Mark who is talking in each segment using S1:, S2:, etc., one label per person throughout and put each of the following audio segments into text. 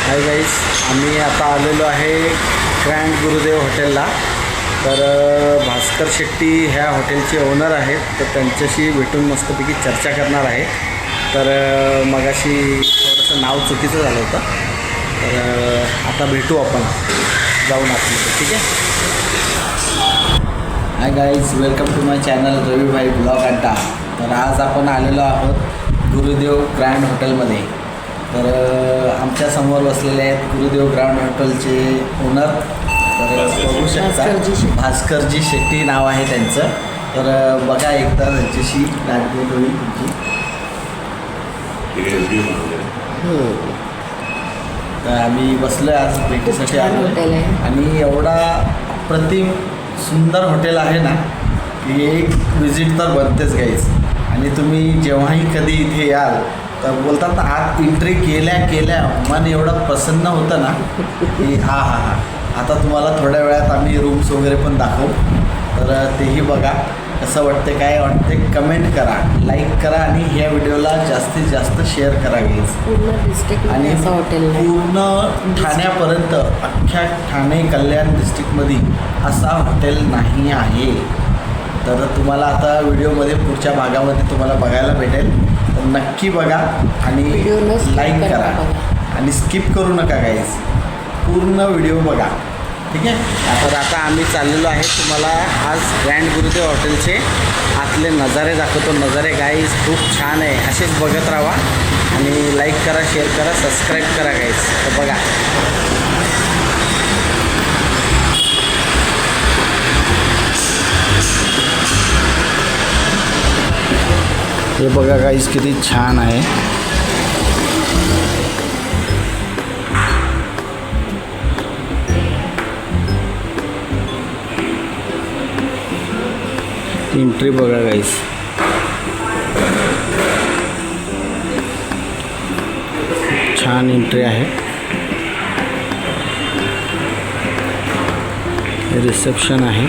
S1: Hi guys, आम्ही आता आलेलो आहे ग्रँड गुरुदेव हॉटेलला. तर भास्कर शेट्टी ह्या हॉटेलचे ओनर आहेत, तर त्यांच्याशी भेटून मस्तपैकी चर्चा करणार आहे. तर मगाशी थोडंसं नाव चुकीचं झालं होतं, तर आता भेटू आपण जाऊन आतमध्ये. ठीक आहे. Hi guys, welcome to my channel Ravibhai blog Adda. तर आज आपण आलेलो आहोत गुरुदेव ग्रँड हॉटेलमध्ये. तर आमच्या समोर बसलेले आहेत गुरुदेव ग्रँड हॉटेलचे ओनर. तर बघू शकता भास्करजी शेट्टी नाव आहे त्यांचं. तर बघा एकदा त्यांच्याशी गाठभेट होईल तुमची. तर आम्ही बसलो आज भेटीसाठी आलो आणि एवढा अप्रतिम सुंदर हॉटेल आहे ना की एक विजिट तर बनतेच गाईज. आणि तुम्ही जेव्हाही कधी इथे याल तर बोलतात ना, आत एंट्री केल्या मन एवढं प्रसन्न होतं ना की हा. आता तुम्हाला थोड्या वेळात आम्ही रूम्स वगैरे पण दाखवू. तर तेही बघा कसं वाटते, काय वाटते, कमेंट करा, लाईक करा आणि ह्या व्हिडिओला जास्तीत जास्त शेअर करा गाईज. आणि पूर्ण ठाण्यापर्यंत, अख्ख्या ठाणे कल्याण डिस्ट्रिक्टमध्ये असा हॉटेल नाही आहे. तर तुम्हाला आता व्हिडिओमध्ये पुढच्या भागामध्ये तुम्हाला बघायला भेटेल. तर नक्की बघा आणि लाईक करा आणि स्किप करू नका गाईज, पूर्ण व्हिडिओ बघा. ठीक आहे. तर आता आम्ही चाललेलो आहे, तुम्हाला आज ग्रँड गुरुदेव हॉटेलचे आतले नजारे दाखवतो. नजारे गाईज खूप छान आहे, असेच बघत राहा आणि लाईक करा, शेअर करा, सबस्क्राईब करा गाईज. तर बघा हे बघा गाईज किती छान आहे. एंट्री बघा गाईज. छान एंट्री आहे. रिसेप्शन आहे.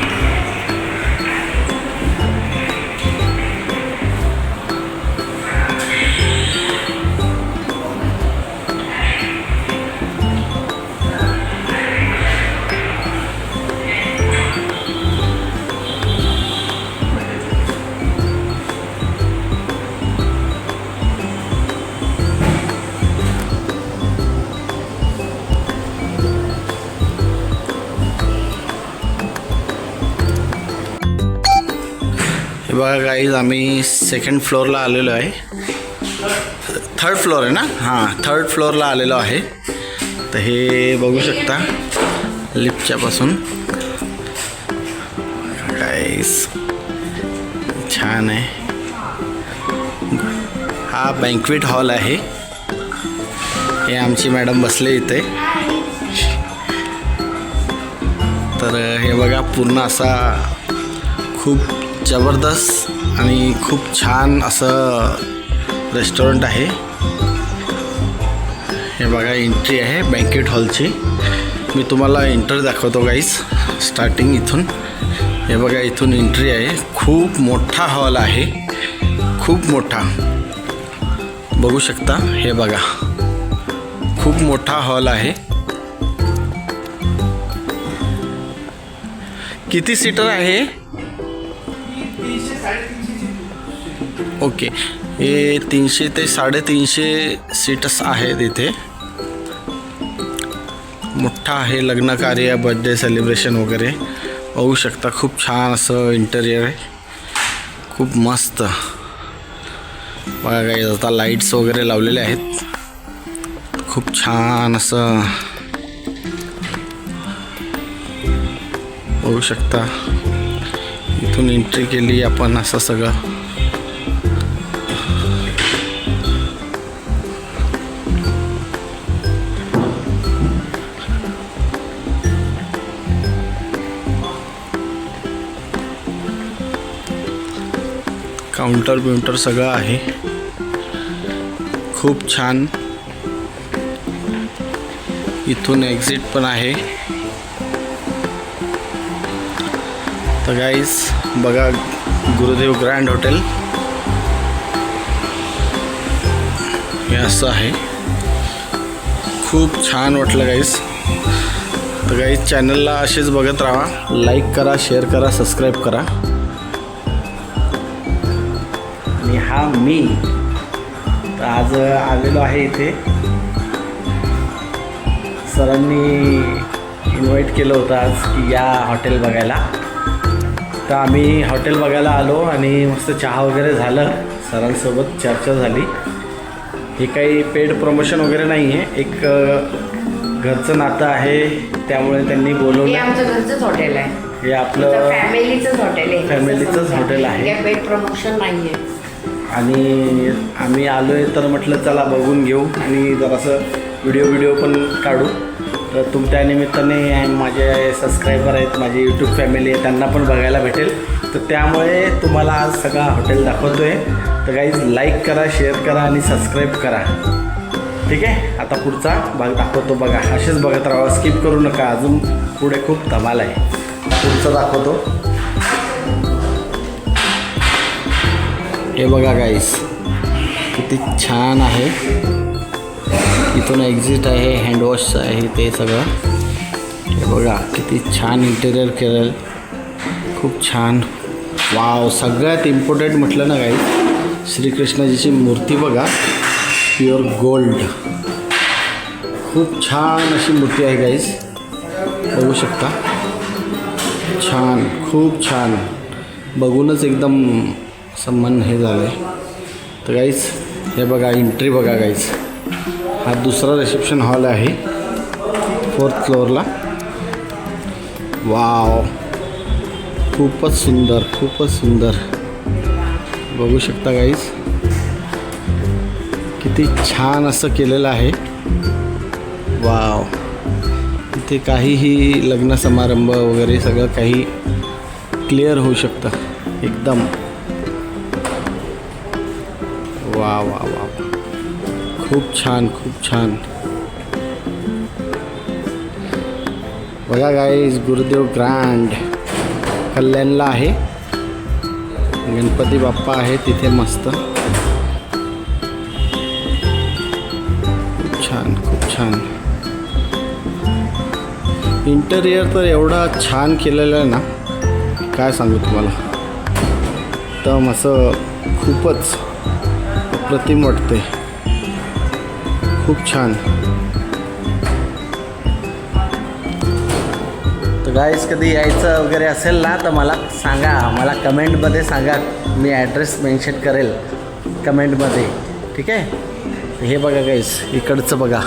S1: बघा गाईज, आम्ही सेकंड फ्लोअरला आलेलो आहे. थर्ड फ्लोअर आहे ना, हां थर्ड फ्लोअरला आलेलो आहे. तर हे बघू शकता लिफ्टच्यापासून गाईज छान आहे. हा बँक्वेट हॉल आहे. हे आमची मॅडम बसले इथे. तर हे बघा पूर्ण असा खूप जबरदस्त आणि खूप छान असं रेस्टॉरंट आहे. हे बघा एंट्री आहे बँकेट हॉलची. मी तुम्हाला एंट्री दाखवतो गाईज स्टार्टिंग इथून. हे बघा इथून एंट्री आहे. खूप मोठा हॉल आहे, खूप मोठा बघू शकता. हे बघा खूप मोठा हॉल आहे. किती सीटर आहे? ओके, हे 300 ते 350 सीट्स आहेत इथे. मोठा आहे, लग्न कार्य, बर्थडे सेलिब्रेशन वगैरे होऊ शकता. खूप छान असं इंटेरियर आहे, खूप मस्त. बघा काही आता लाईट्स वगैरे लावलेले आहेत. खूप छान असं बघू शकता. इथून एंट्री केली आपण, असं सगळं काउंटर बिउंटर सगळं आहे. खूप छान. इथून एक्झिट पण आहे. तर गाईज बघा गुरुदेव ग्रँड हॉटेल हे असं आहे. खूप छान वाटलं गाईस. तर गाईस चॅनलला असेच बघत राहा, लाईक करा, शेअर करा, सबस्क्राईब करा. आणि हा मी तर आज आलेलो आहे इथे. सरांनी इन्व्हाइट केलं होतं आज की या हॉटेल बघायला. तर आम्ही हॉटेल बघायला आलो आणि मस्त चहा वगैरे झालं, सरांसोबत चर्चा झाली. हे काही पेड प्रमोशन वगैरे नाही आहे, एक घरचं नातं आहे, त्यामुळे त्यांनी बोलवलं.
S2: हे आमचं घरचंच हॉटेल आहे,
S1: हे आपलं
S2: फॅमिलीचंच हॉटेल आहे.
S1: फॅमिलीचंच हॉटेल आहे,
S2: पेड प्रमोशन नाही आहे.
S1: आणि आम्ही आलो आहे तर म्हटलं चला बघून घेऊ आणि जरासं व्हिडिओ पण काढू. तर तुमच्या निमित्ताने माझे सबस्क्रायबर आहेत, माझी यूट्यूब फॅमिली आहे, त्यांना पण बघायला भेटेल. तर त्यामुळे तुम्हाला आज सगळा हॉटेल दाखवतो आहे. तर गाईज लाईक करा, शेअर करा आणि सबस्क्राईब करा. ठीक आहे, आता पुढचा भाग दाखवतो बघा. असेच बघत राहा, स्किप करू नका, अजून पुढे खूप धमाल आहे. पुढचं दाखवतो. हे बघा गाईस, किती छान आहे. इथून एक्झिट आहे, हँडवॉशचं आहे ते सगळं. हे बघा किती छान इंटेरियर केलं, खूप छान. वाव, सगळ्यात इम्पॉर्टंट म्हटलं ना गाईस, श्रीकृष्णाजीची मूर्ती बघा, प्युअर गोल्ड. खूप छान अशी मूर्ती आहे गाईस, बघू शकता. छान, खूप छान, बघूनच एकदम मन हे झालं आहे. तर गाईस हे बघा, एंट्री बघा गाईस. हा दुसरा रिसेप्शन हॉल आहे 4th फ्लोअरला. वाव, खूपच सुंदर, खूपच सुंदर, बघू शकता गाईस. किती छान असं केलेलं आहे. वाव, इथे काहीही लग्न समारंभ वगैरे सगळं काही क्लिअर होऊ शकतं एकदम. वा वा वा, खूप छान, खूप छान. बघा गाईस, गुरुदेव ग्रँड कल्याणला आहे. गणपती बाप्पा आहे तिथे मस्त. खूप छान, खूप छान. इंटेरियर तर एवढा छान केलेलं आहे ना, काय सांगू तुम्हाला. तर असं खूपच अप्रतिम वाटते, खूप छान. तर गाईस कधी यायचं वगैरे असेल ना तर मला सांगा, मला कमेंटमध्ये सांगा, मी ॲड्रेस मेन्शन करेल कमेंटमध्ये. ठीक आहे. हे बघा गाईस, इकडचं बघा,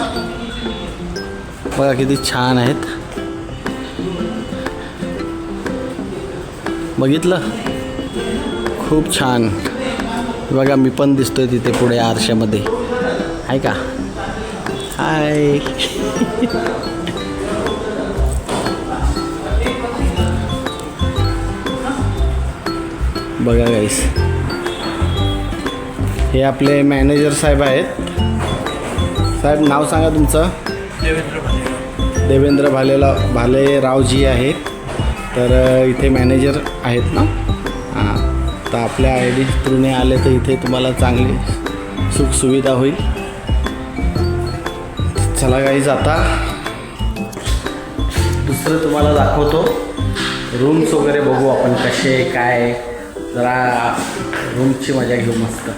S1: बघा किती छान आहेत. बघितलं, खूप छान. बघा मी पण दिसतोय तिथे पुढे आरशामध्ये, आहे का. हाय. बघा गाईस, हे आपले मॅनेजर साहेब आहेत. साहेब नाव सांगा तुमचं. देवेंद्र भालेरावजी आहेत. तर इथे मॅनेजर आहेत ना. हां, तर आपल्या आय डी थ्रूने आले तर इथे तुम्हाला चांगली सुखसुविधा होईल. चला गाईज, आता दुसरं तुम्हाला दाखवतो. रूम्स वगैरे बघू आपण कसे काय, जरा रूमची मजा घेऊ मस्त.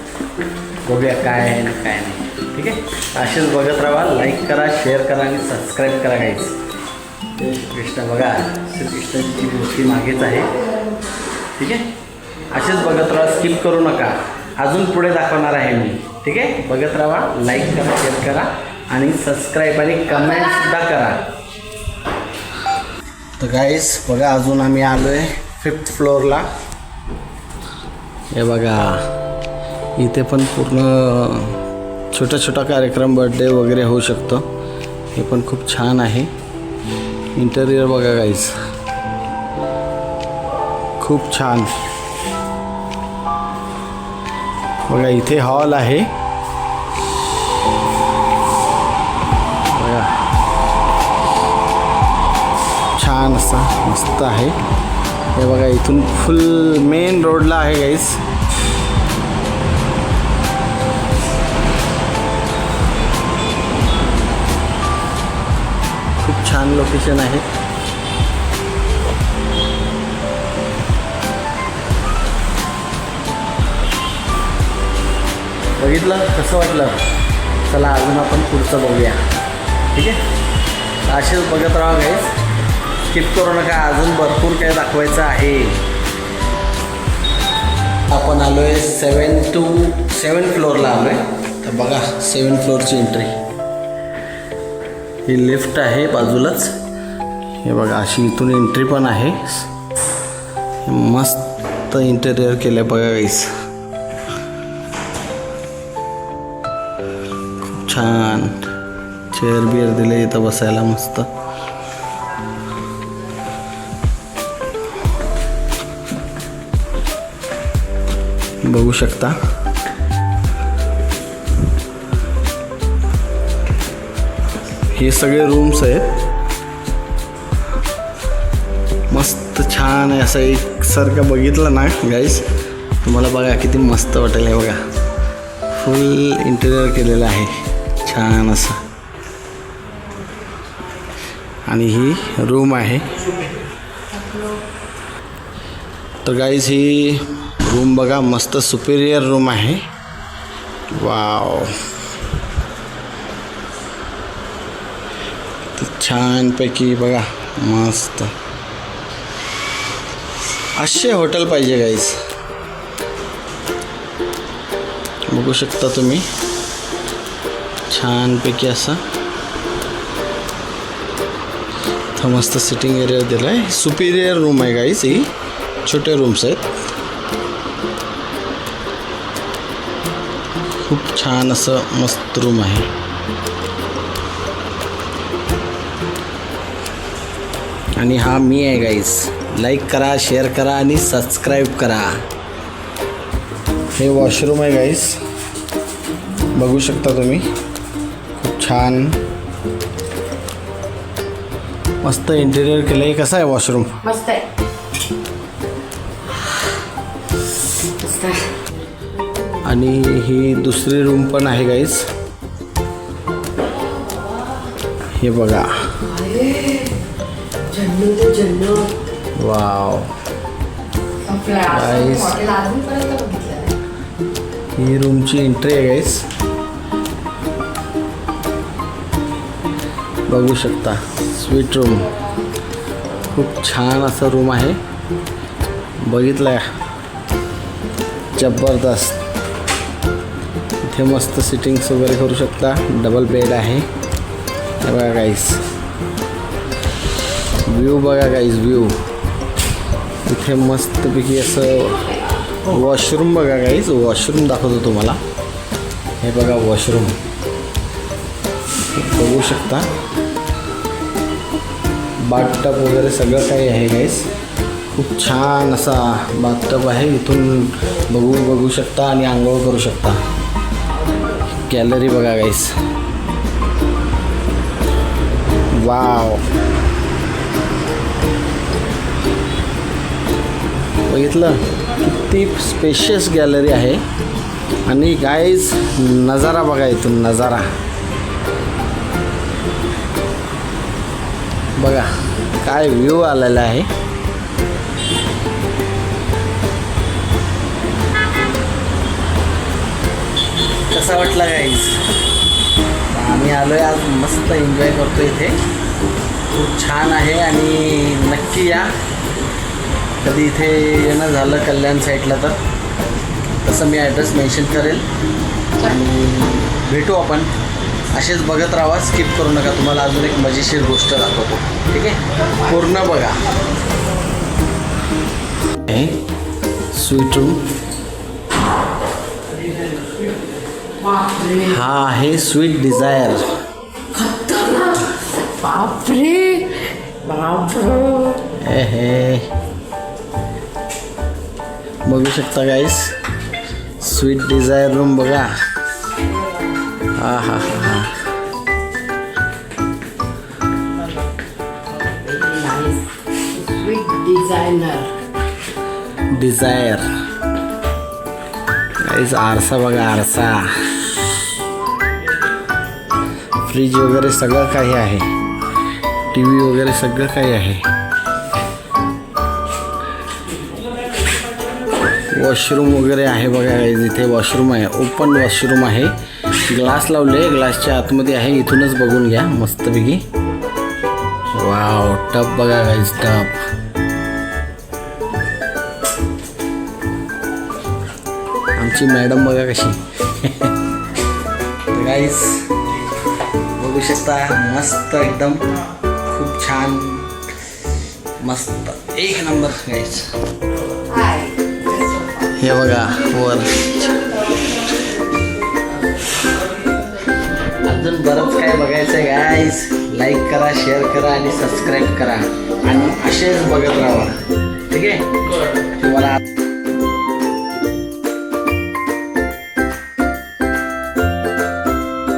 S1: बघूया काय आहे आणि काय नाही. ठीक आहे, असेच बघत राहा, लाईक करा, शेअर करा आणि सबस्क्राईब करा गाईज. कृष्ण बघा, श्रीकृष्णाची मूर्ती मागेच आहे. ठीक आहे, असेच बघत राहा, स्किप करू नका, अजून पुढे दाखवणार आहे मी. ठीक आहे, बघत राहा, लाईक करा, शेअर करा आणि सबस्क्राईब आणि कमेंटसुद्धा करा. तर गाईस बघा, अजून आम्ही आलो आहे 5th फ्लोअरला. हे बघा, इथे पण पूर्ण छोटा कार्यक्रम, बर्थडे वगैरे होऊ शकतो. हे पण खूप छान आहे. इंटेरियर बघा गाईस, खूप छान. बघा इथे हॉल आहे. बघा छान असा मस्त आहे. हे बघा, इथून फुल मेन रोडला आहे गाईस. छान लोकेशन आहे. बघितलं कसं वाटलं? चला अजून आपण पुढचं बघूया. ठीक आहे, असेच बघत राहा गाईस, स्किप करू नका, अजून भरपूर काय दाखवायचं आहे. आपण आलो आहे 7 फ्लोअरला आलो आहे. तर बघा 7 फ्लोअरची एंट्री. ही लिफ्ट आहे बाजूलाच. हे बघा अशी इथून एंट्री पण आहे. मस्त इंटेरियर केलं आहे बघा गाईस. खूप छान चेअर बिअर दिले इथं बसायला मस्त. बघू शकता. हे सगळे रूम्स आहेत. मस्त छान आहे असं एकसारखं बघितलं ना गाईस, तुम्हाला बघा किती मस्त वाटेल. हे बघा फुल इंटेरियर केलेलं आहे छान असं. आणि ही रूम आहे. तर गाईज ही रूम बघा मस्त सुपेरियर रूम आहे. वाव, छानपैकी बघा मस्त. असे हॉटेल पाहिजे गाईज. बघू शकता तुम्ही छानपैकी असं. इथं मस्त सिटिंग एरिया दिला आहे. सुपिरियर रूम आहे गाईज. ही छोटे रूम्स आहेत. खूप छान असं मस्त रूम आहे. आणि हा मी आहे गाईज. लाईक करा, शेअर करा आणि सबस्क्राईब करा. हे वॉशरूम आहे गाईज. बघू शकता तुम्ही खूप छान मस्त इंटेरियर केलं आहे. कसं आहे वॉशरूम?
S2: मस्त आहे. मस्त आहे.
S1: आणि ही दुसरी रूम पण आहे गाईज. हे बघा. वाव गाईज, ही रूमची एंट्री आहे गाईज. बघू शकता स्वीट रूम. खूप छान असा रूम आहे. बघितलं जबरदस्त. इथे मस्त सिटिंग्स वगैरे करू शकता. डबल बेड आहे. बघा गाईज, व्ह्यू बघा गाईज, व्ह्यू. इथे मस्तपैकी असं वॉशरूम बघा गाईज. वॉशरूम दाखवतो तुम्हाला. हे बघा वॉशरूम बघू शकता. बाथटब वगैरे सगळं काही आहे गाईज. खूप छान असा बाथटब आहे. इथून बघू शकता आणि आंघोळ करू शकता. गॅलरी बघा गाईज. वाव, बघितलं किती स्पेशियस गॅलरी आहे. आणि गाईज नजारा बघा इथून. नजारा बघा काय व्ह्यू आलेला आहे. कसा वाटला गाईज? आम्ही आलो आहे आज. मस्त एन्जॉय करतो इथे. खूप छान आहे. आणि नक्की या कधी इथे येणं झालं कल्याण साईडला तर तसं मी ॲड्रेस मेन्शन करेल. आणि भेटू आपण. असेच बघत राहा, स्किप करू नका. तुम्हाला अजून एक मजेशीर गोष्ट दाखवतो. ठीक आहे, पूर्ण बघा. Suite room. हा आहे स्वीट डिझायर.
S2: बापरे बापरे.
S1: हे बघू शकता गाईस. स्वीट डिझायर रूम बघा. हा हा हा.
S2: स्वीट
S1: डिझायर गाईस. आरसा बघा, आरसा. फ्रीज वगैरे सगळं काही आहे. टी व्ही वगैरे सगळं काही आहे. वॉशरूम वगैरे आहे बघा. इथे वॉशरूम आहे, ओपन वॉशरूम आहे. ग्लास लावले, ग्लासच्या आतमध्ये आहे. इथूनच बघून घ्या मस्तपैकी. वाव, टप बघा गाईज, टप. आमची मॅडम बघा कशी. गाईज बघू शकता, मस्त एकदम, खूप छान, मस्त एक नंबर गाईज. हे बघा वर अजून बरंच काय बघायचं आहे गाईज. लाईक करा, शेअर करा आणि सबस्क्राईब करा आणि असेच बघत राहा. ठीक आहे तुम्हाला.